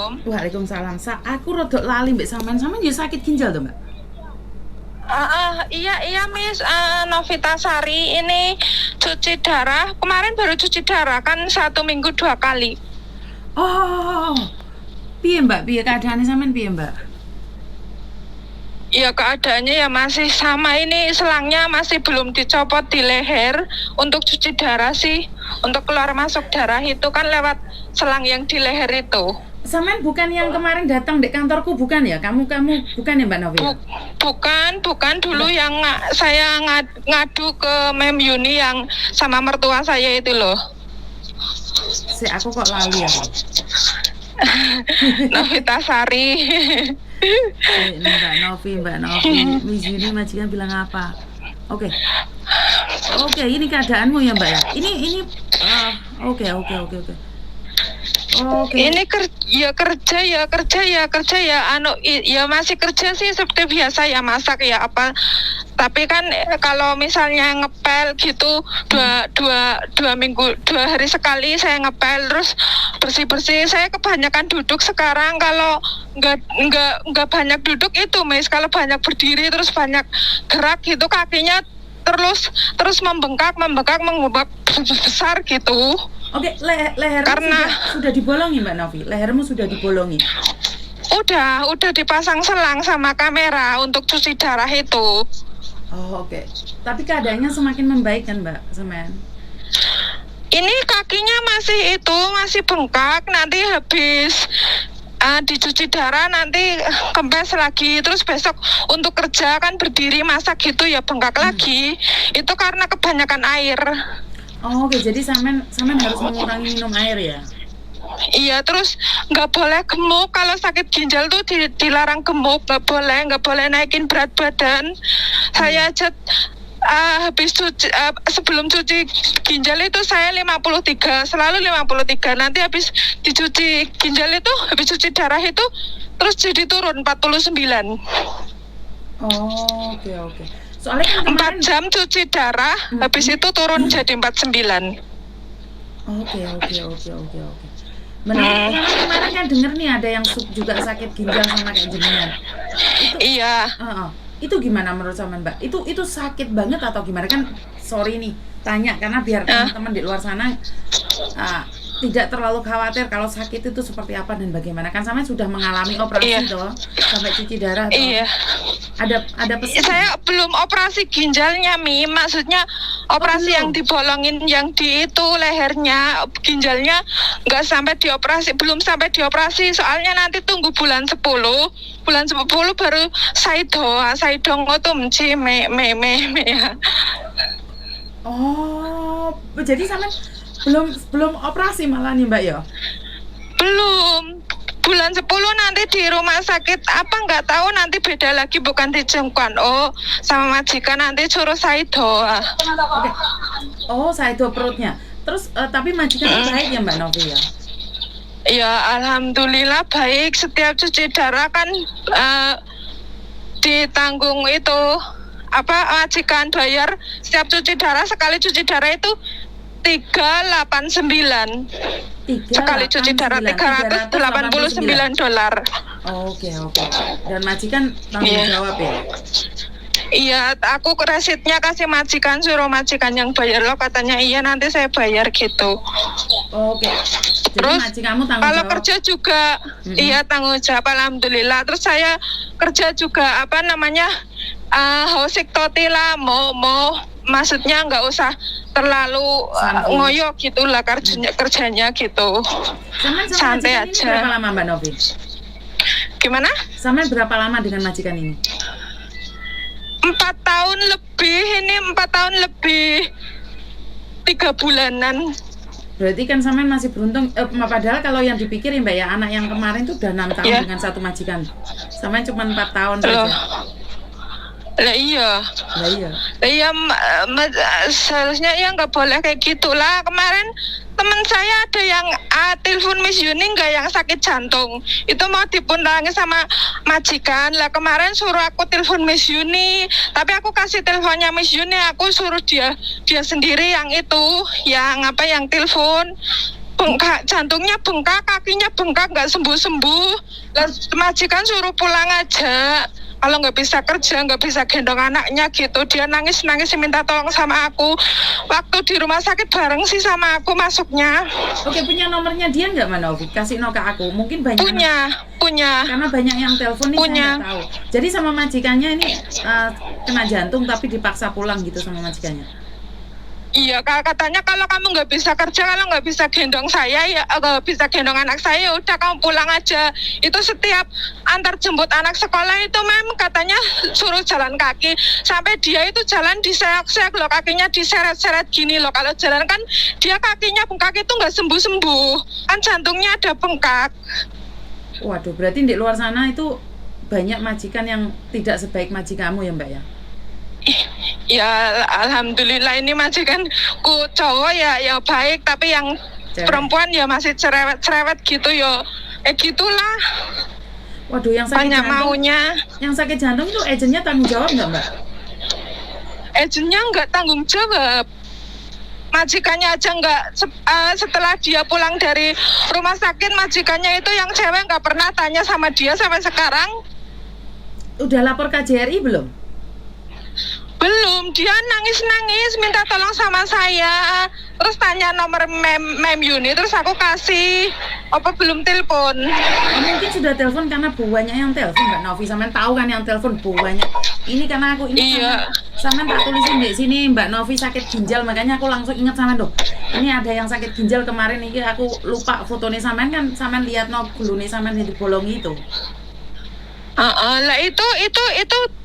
Assalamualaikum. Waalaikumsalam. Aku rodok lali mbek sampean. Sampean yo sakit ginjal to, Mbak? Iya Miss, Novita Sari ini cuci darah. Kemarin baru cuci darah kan 1 minggu 2 kali. Oh. Piye, Mbak? Piye keadaannya sampean piye, Mbak? Ya keadaannya ya masih sama, ini selangnya masih belum dicopot di leher. Untuk cuci darah sih, untuk keluar masuk darah itu kan lewat selang yang di leher itu. Sampean bukan yang kemarin datang di kantorku bukan ya? Kamu bukan ya, Mbak Novi? Bukan dulu yang saya ngadu ke Mem Yuni yang sama mertua saya itu loh. Aku kok lali ya. Novita Sari. Mbak Novi, Miss Yuni majikan bilang apa? Oke, ini keadaanmu ya, Mbak ya. Ini oke. Ini kerja ya masih kerja sih seperti biasa ya, masak ya apa. Tapi kan kalau misalnya ngepel gitu dua hari sekali saya ngepel, terus bersih saya kebanyakan duduk sekarang. Kalau nggak banyak duduk itu Miss, kalau banyak berdiri terus banyak gerak gitu kakinya terus membengkak besar gitu. Oke, lehermu karena sudah dibolongi, Mbak Novi. Lehermu sudah dibolongi. Udah dipasang selang sama kamera untuk cuci darah itu. Oh, oke. Tapi keadaannya semakin membaik kan, Mbak Semen? Ini kakinya masih bengkak. Nanti habis dicuci darah nanti kempes lagi. Terus besok untuk kerja kan berdiri masak gitu ya bengkak lagi. Itu karena kebanyakan air. Oh, oke. Jadi Samen harus mengurangi minum air ya? Iya, terus nggak boleh gemuk. Kalau sakit ginjal tuh dilarang gemuk, nggak boleh naikin berat badan. Saya aja habis sebelum cuci ginjal itu saya 53, selalu 53. Nanti habis dicuci ginjal itu, habis cuci darah itu terus jadi turun 49. Oh, oke. Soalnya kan kemarin 4 jam cuci darah, habis itu turun jadi 49. Oke. Benar. Kemarin kan denger nih ada yang juga sakit ginjal sama kayak jenengan. Iya. Itu gimana menurut sama Mbak? Itu sakit banget atau gimana? Kan sorry nih tanya karena biar teman-teman di luar sana tidak terlalu khawatir kalau sakit itu seperti apa dan bagaimana. Kan sama sudah mengalami operasi toh sampai cuci darah toh. Iya. Ada pesan? Saya belum operasi ginjalnya maksudnya operasi yang dibolongin yang di itu lehernya, ginjalnya nggak sampai dioperasi, belum sampai dioperasi. Soalnya nanti tunggu bulan 10 baru saido ngotumci me ya. Oh, jadi sama belum operasi malah nih Mbak ya? Belum. Bulan 10 nanti di rumah sakit apa nggak tahu, nanti beda lagi, bukan di Jengkuan. Oh, sama majikan nanti suruh saido. Okay. Oh, saido perutnya. Terus tapi majikan baik ya Mbak Novi ya? Ya alhamdulillah baik. Setiap cuci darah kan ditanggung itu majikan bayar. Setiap cuci darah, sekali cuci darah itu 389. Sekali cuci darah $389. Oke. Dan majikan tanggung jawab ya? Iya, aku resitnya kasih majikan, suruh majikan yang bayar loh, katanya iya nanti saya bayar gitu. Oke. Jadi terus majikanmu tanggung kalau jawab? kerja juga iya tanggung jawab alhamdulillah. Terus saya kerja juga hausik toti lah, mau maksudnya nggak usah terlalu ngoyo gitulah kerjanya gitu. Santai aja. Berapa lama Mbak Novi? Gimana? Sampai berapa lama dengan majikan ini? 4 tahun lebih 3 bulanan. Berarti kan Samen masih beruntung, padahal kalau yang dipikirin Mbak ya, anak yang kemarin tuh udah 6 tahun dengan satu majikan. Samen cuma 4 tahun saja. Lah iya. Seharusnya ya nggak boleh kayak gitulah. Kemarin teman saya ada yang telepon Miss Yuni nggak, yang sakit jantung itu mau dipundangi sama majikan lah. Kemarin suruh aku telepon Miss Yuni, tapi aku kasih teleponnya Miss Yuni, aku suruh dia sendiri yang telepon. bengkak, jantungnya bengkak, kakinya bengkak, nggak sembuh-sembuh. Lah majikan suruh pulang aja. Kalau nggak bisa kerja, nggak bisa gendong anaknya gitu. Dia nangis-nangis minta tolong sama aku. Waktu di rumah sakit bareng sih sama aku masuknya. Oke, punya nomornya dia nggak, Mbak Novi? Kasih no ke aku. Mungkin banyak Punya. karena banyak yang telepon nih, Punya. saya nggak tahu. Jadi sama majikannya ini kena jantung tapi dipaksa pulang gitu sama majikannya. Iya, katanya kalau kamu nggak bisa kerja, kalau nggak bisa gendong saya, ya nggak bisa gendong anak saya, udah kamu pulang aja. Itu setiap antar jemput anak sekolah itu, katanya suruh jalan kaki. Sampai dia itu jalan diseok-seok loh, kakinya diseret-seret gini loh. Kalau jalan kan dia kakinya bengkak itu nggak sembuh-sembuh. Kan jantungnya ada bengkak. Waduh, berarti di luar sana itu banyak majikan yang tidak sebaik majikanmu ya, Mbak ya? Ya alhamdulillah ini majikanku cowok ya baik, tapi yang Cewek. perempuan ya masih cerewet-cerewet gitu ya. Gitulah. Waduh, yang sakit Banyak jantung, maunya. yang sakit jantung itu agennya tanggung jawab nggak, Mbak? Agennya nggak tanggung jawab. Majikannya aja nggak, setelah dia pulang dari rumah sakit, majikannya itu yang cewek nggak pernah tanya sama dia sampai sekarang. Udah lapor KJRI belum? Belum, dia nangis-nangis minta tolong sama saya. Terus tanya nomor mem Yuni, terus aku kasih. Apa belum telepon? Mungkin sudah telepon karena buahnya yang telepon, Mbak Novi. Sampean tahu kan yang telepon buahnya. Ini karena aku ini Iya. sampean tak tulisin di sini Mbak Novi sakit ginjal, makanya aku langsung ingat sama tuh. Ini ada yang sakit ginjal kemarin ini aku lupa fotonya sampean kan sampean lihat no gulune sampean yang dibolongi itu. Lah itu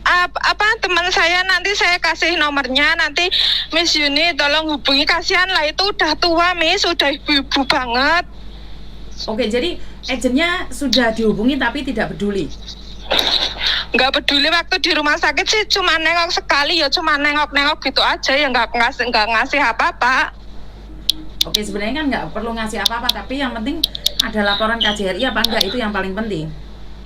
apa teman saya, nanti saya kasih nomornya, nanti Miss Yuni tolong hubungi, kasihan lah itu udah tua Miss, udah ibu-ibu banget. Oke, jadi agennya sudah dihubungi tapi tidak peduli. Nggak peduli, waktu di rumah sakit sih cuma nengok sekali ya, cuma nengok-nengok gitu aja ya, nggak ngasih apa-apa. Oke, sebenarnya kan nggak perlu ngasih apa-apa, tapi yang penting ada laporan KJRI apa enggak, itu yang paling penting.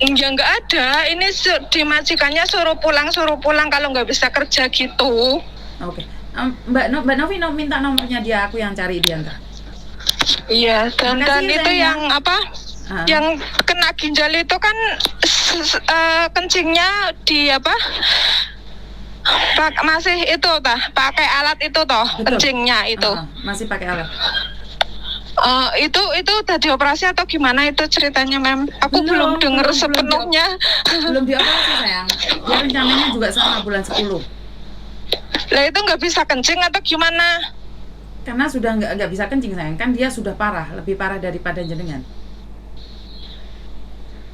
Ya nggak ada, ini di majikannya suruh pulang kalau nggak bisa kerja gitu. Oke, Mbak Novi minta nomornya dia, aku yang cari dia ntar. Iya, dan Makasih, itu sayang. yang apa? Yang kena ginjal itu kan kencingnya di apa? Masih itu pakai alat itu toh, Betul. kencingnya itu. Masih pakai alat. Itu udah dioperasi atau gimana itu ceritanya, Mem? Aku belum dengar sepenuhnya. Belum dioperasi, sayang. Dia rencananya juga sama bulan 10. Lah itu nggak bisa kencing atau gimana? Karena sudah nggak bisa kencing, sayang. Kan dia sudah parah, lebih parah daripada jenengan.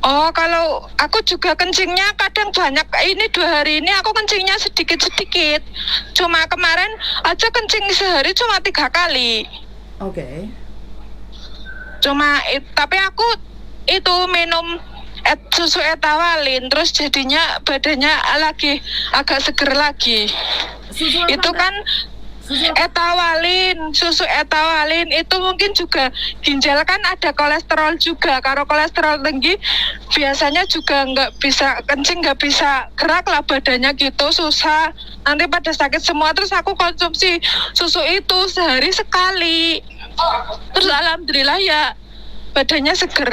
Oh, kalau aku juga kencingnya kadang banyak. Ini 2 hari ini aku kencingnya sedikit-sedikit. Cuma kemarin aja kencing sehari cuma 3 kali. Oke. Cuma tapi aku itu minum susu etawalin, terus jadinya badannya lagi agak seger lagi. Susu apa, Itu Mbak? kan Susu apa? susu etawalin itu mungkin juga ginjal kan ada kolesterol juga. Kalau kolesterol tinggi biasanya juga nggak bisa kencing, nggak bisa gerak lah badannya gitu, susah. Nanti pada sakit semua. Terus aku konsumsi susu itu sehari sekali. Terus alhamdulillah ya badannya seger.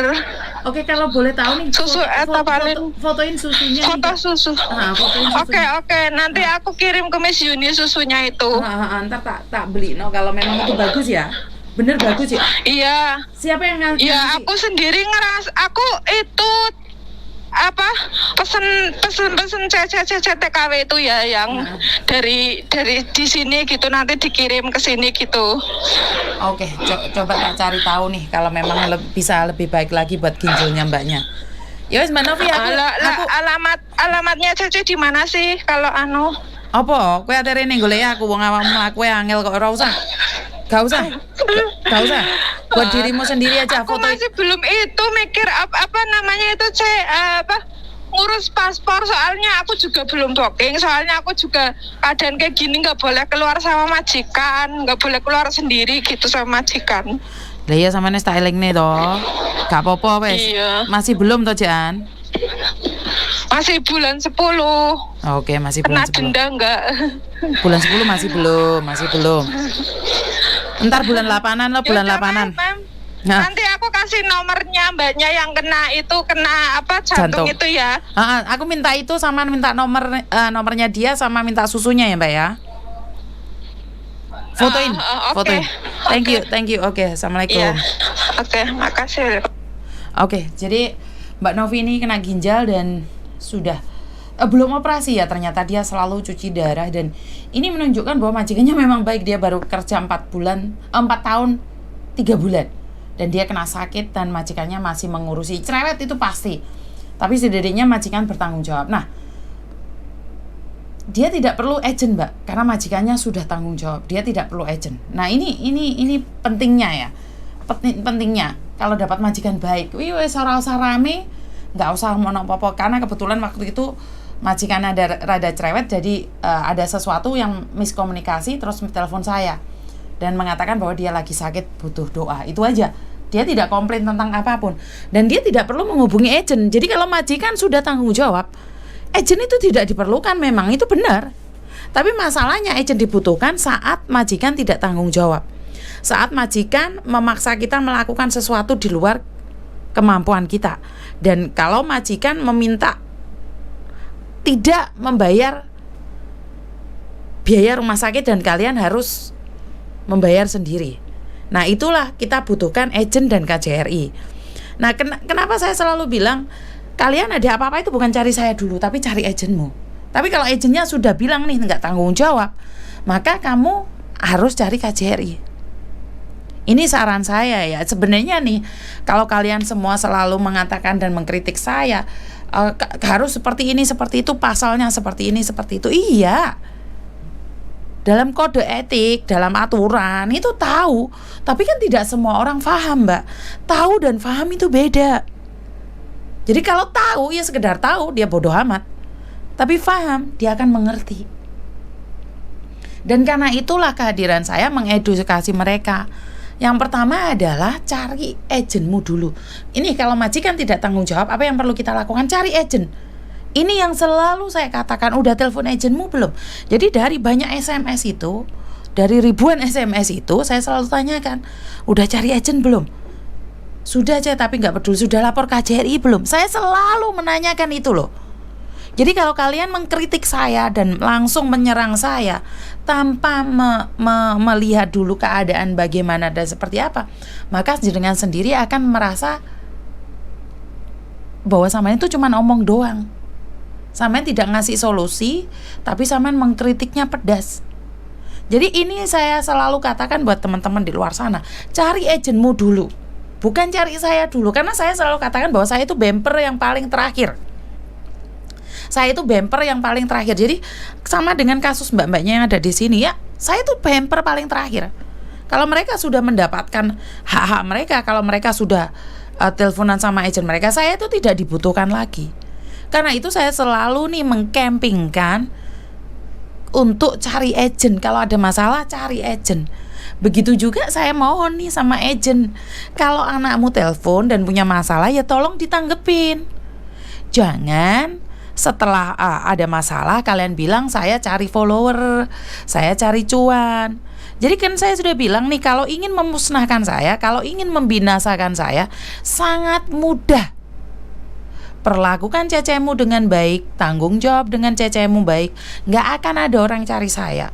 Oke, kalau boleh tahu nih, Susu etawalin. fotoin susunya. Foto nih, susu. fotoin susunya. Oke, nanti aku kirim ke Miss Yuni susunya itu. Ntar tak beli kalau memang itu bagus ya. Bener bagus ya. Iya. Siapa yang ngasih? Ya aku sendiri aku itu apa pesen CCTKW itu ya yang dari di sini gitu, nanti dikirim ke sini gitu. Oke, coba tak cari tahu nih kalau memang bisa lebih baik lagi buat ginjalnya mbaknya. Ya wes Mbak Novi, aku alamatnya Cece di mana sih kalau anu? Apa? Kowe ate rene golek aku wong awakmu aku angel kok ora usah. Gak usah. Buat dirimu sendiri aja Aku foto. masih belum itu mikir apa namanya itu ngurus paspor, soalnya aku juga belum booking, soalnya aku juga keadaan kayak gini nggak boleh keluar sama majikan, nggak boleh keluar sendiri gitu sama majikan. Lah iya sampeyan tak elingne to. Gak apa-apa wes. Iya. Masih belum to, Jan? Masih bulan 10. Oke, masih Kena bulan 10. denda enggak? Bulan 10 masih belum. Ntar bulan 8-an lo, bulan 8-an. Nah, Nanti aku kasih nomornya mbaknya yang kena apa jantung itu ya. Aku minta itu sama minta nomornya dia sama minta susunya ya Mbak ya. Fotoin. Oke. Thank you. Oke, assalamualaikum. Iya. Oke, makasih. Oke, jadi Mbak Novi ini kena ginjal dan sudah belum operasi ya, ternyata dia selalu cuci darah, dan ini menunjukkan bahwa majikannya memang baik. Dia baru kerja 4 tahun 3 bulan dan dia kena sakit dan majikannya masih mengurusi. Cerewet itu pasti, tapi setidaknya majikan bertanggung jawab. Nah, dia tidak perlu agent Mbak, karena majikannya sudah tanggung jawab. Dia tidak perlu agent. Nah, ini pentingnya ya. Pentingnya kalau dapat majikan baik. Wis ora usah rame, nggak usah mau apa-apa, karena kebetulan waktu itu majikan ada rada cerewet, jadi ada sesuatu yang miskomunikasi, terus telepon saya dan mengatakan bahwa dia lagi sakit butuh doa. Itu aja. Dia tidak komplain tentang apapun dan dia tidak perlu menghubungi agent. Jadi kalau majikan sudah tanggung jawab, agent itu tidak diperlukan. Memang itu benar. Tapi masalahnya agent dibutuhkan saat majikan tidak tanggung jawab. Saat majikan memaksa kita melakukan sesuatu di luar kemampuan kita. Dan kalau majikan meminta tidak membayar biaya rumah sakit dan kalian harus membayar sendiri. Nah, itulah kita butuhkan agent dan KJRI. Nah, kenapa saya selalu bilang kalian ada apa-apa itu bukan cari saya dulu, tapi cari agentmu. Tapi kalau agentnya sudah bilang nih nggak tanggung jawab, maka kamu harus cari KJRI. Ini saran saya ya. Sebenarnya nih, kalau kalian semua selalu mengatakan dan mengkritik saya, harus seperti ini, seperti itu, pasalnya seperti ini, seperti itu. Iya, dalam kode etik, dalam aturan itu tahu. Tapi kan tidak semua orang paham Mbak. Tahu dan paham itu beda. Jadi kalau tahu, ya sekedar tahu, dia bodoh amat. Tapi paham, dia akan mengerti. Dan karena itulah kehadiran saya mengedukasi mereka. Yang pertama adalah cari agentmu dulu. Ini kalau majikan tidak tanggung jawab, apa yang perlu kita lakukan? Cari agent. Ini yang selalu saya katakan, udah telepon agentmu belum? Jadi dari banyak SMS itu, dari ribuan SMS itu, saya selalu tanyakan, udah cari agent belum? Sudah aja, tapi nggak peduli. Sudah lapor KJRI belum? Saya selalu menanyakan itu loh. Jadi kalau kalian mengkritik saya dan langsung menyerang saya tanpa melihat dulu keadaan bagaimana dan seperti apa, maka dengan sendiri akan merasa bahwa sampean itu cuma omong doang. Sampean tidak ngasih solusi, tapi sampean mengkritiknya pedas. Jadi ini saya selalu katakan buat teman-teman di luar sana, cari agentmu dulu. Bukan cari saya dulu, karena saya selalu katakan bahwa saya itu bumper yang paling terakhir. Saya itu bumper yang paling terakhir. Jadi sama dengan kasus mbak-mbaknya yang ada di sini ya, saya itu bumper paling terakhir. Kalau mereka sudah mendapatkan hak-hak mereka, kalau mereka sudah teleponan sama agent mereka, saya itu tidak dibutuhkan lagi. Karena itu saya selalu nih mengcampingkan untuk cari agent. Kalau ada masalah cari agent. Begitu juga saya mohon nih sama agent, kalau anakmu telepon dan punya masalah ya tolong ditanggepin. Jangan setelah ada masalah kalian bilang saya cari follower, saya cari cuan. Jadi kan saya sudah bilang nih, kalau ingin memusnahkan saya, kalau ingin membinasakan saya, sangat mudah. Perlakukan cecemu dengan baik, tanggung jawab dengan cecemu baik, nggak akan ada orang cari saya.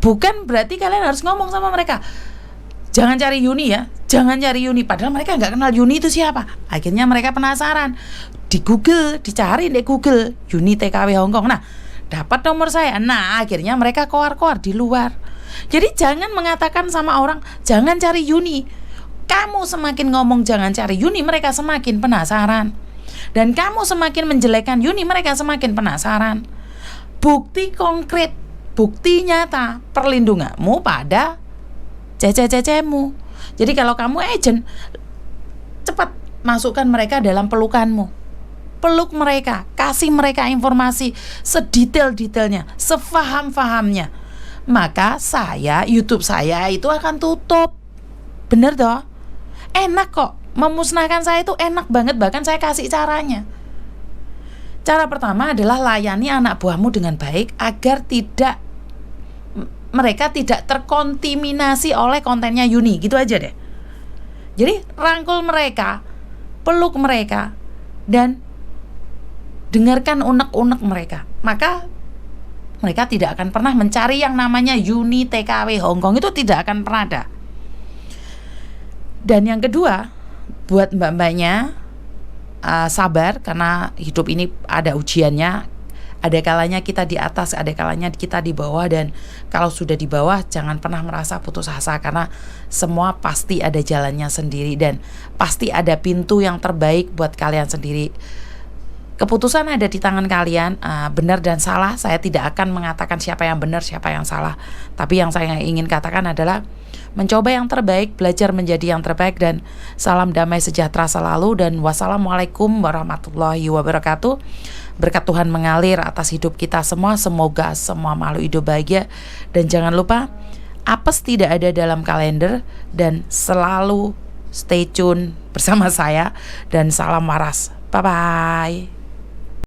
Bukan berarti kalian harus ngomong sama mereka, jangan cari Yuni ya, jangan cari Yuni. Padahal mereka nggak kenal Yuni itu siapa. Akhirnya mereka penasaran, di Google, dicari di Google Yuni TKW Hongkong. Nah, dapat nomor saya. Nah, akhirnya mereka koar-koar di luar. Jadi jangan mengatakan sama orang jangan cari Yuni. Kamu semakin ngomong jangan cari Yuni, mereka semakin penasaran. Dan kamu semakin menjelekkan Yuni, mereka semakin penasaran. Bukti konkret, bukti nyata perlindunganmu pada cece-cecemu. Jadi kalau kamu agent, cepat masukkan mereka dalam pelukanmu. Peluk mereka, kasih mereka informasi sedetail-detailnya, sefaham-fahamnya. Maka YouTube saya itu akan tutup. Bener toh? Enak kok, memusnahkan saya itu enak banget. Bahkan saya kasih caranya. Cara pertama adalah layani anak buahmu dengan baik agar mereka tidak terkontaminasi oleh kontennya Yuni. Gitu aja deh. Jadi rangkul mereka, peluk mereka, dan dengarkan unek-unek mereka. Maka mereka tidak akan pernah mencari yang namanya Uni TKW Hongkong, itu tidak akan pernah ada. Dan yang kedua, buat mbak-mbaknya, sabar, karena hidup ini ada ujiannya. Ada kalanya kita di atas, ada kalanya kita di bawah. Dan kalau sudah di bawah, jangan pernah merasa putus asa, karena semua pasti ada jalannya sendiri, dan pasti ada pintu yang terbaik buat kalian sendiri. Keputusan ada di tangan kalian. Benar dan salah, saya tidak akan mengatakan siapa yang benar, siapa yang salah. Tapi yang saya ingin katakan adalah mencoba yang terbaik, belajar menjadi yang terbaik, dan salam damai sejahtera selalu. Dan wassalamualaikum warahmatullahi wabarakatuh. Berkat Tuhan mengalir atas hidup kita semua. Semoga semua makhluk hidup bahagia. Dan jangan lupa, apes tidak ada dalam kalender. Dan selalu stay tune bersama saya. Dan salam waras. Bye-bye.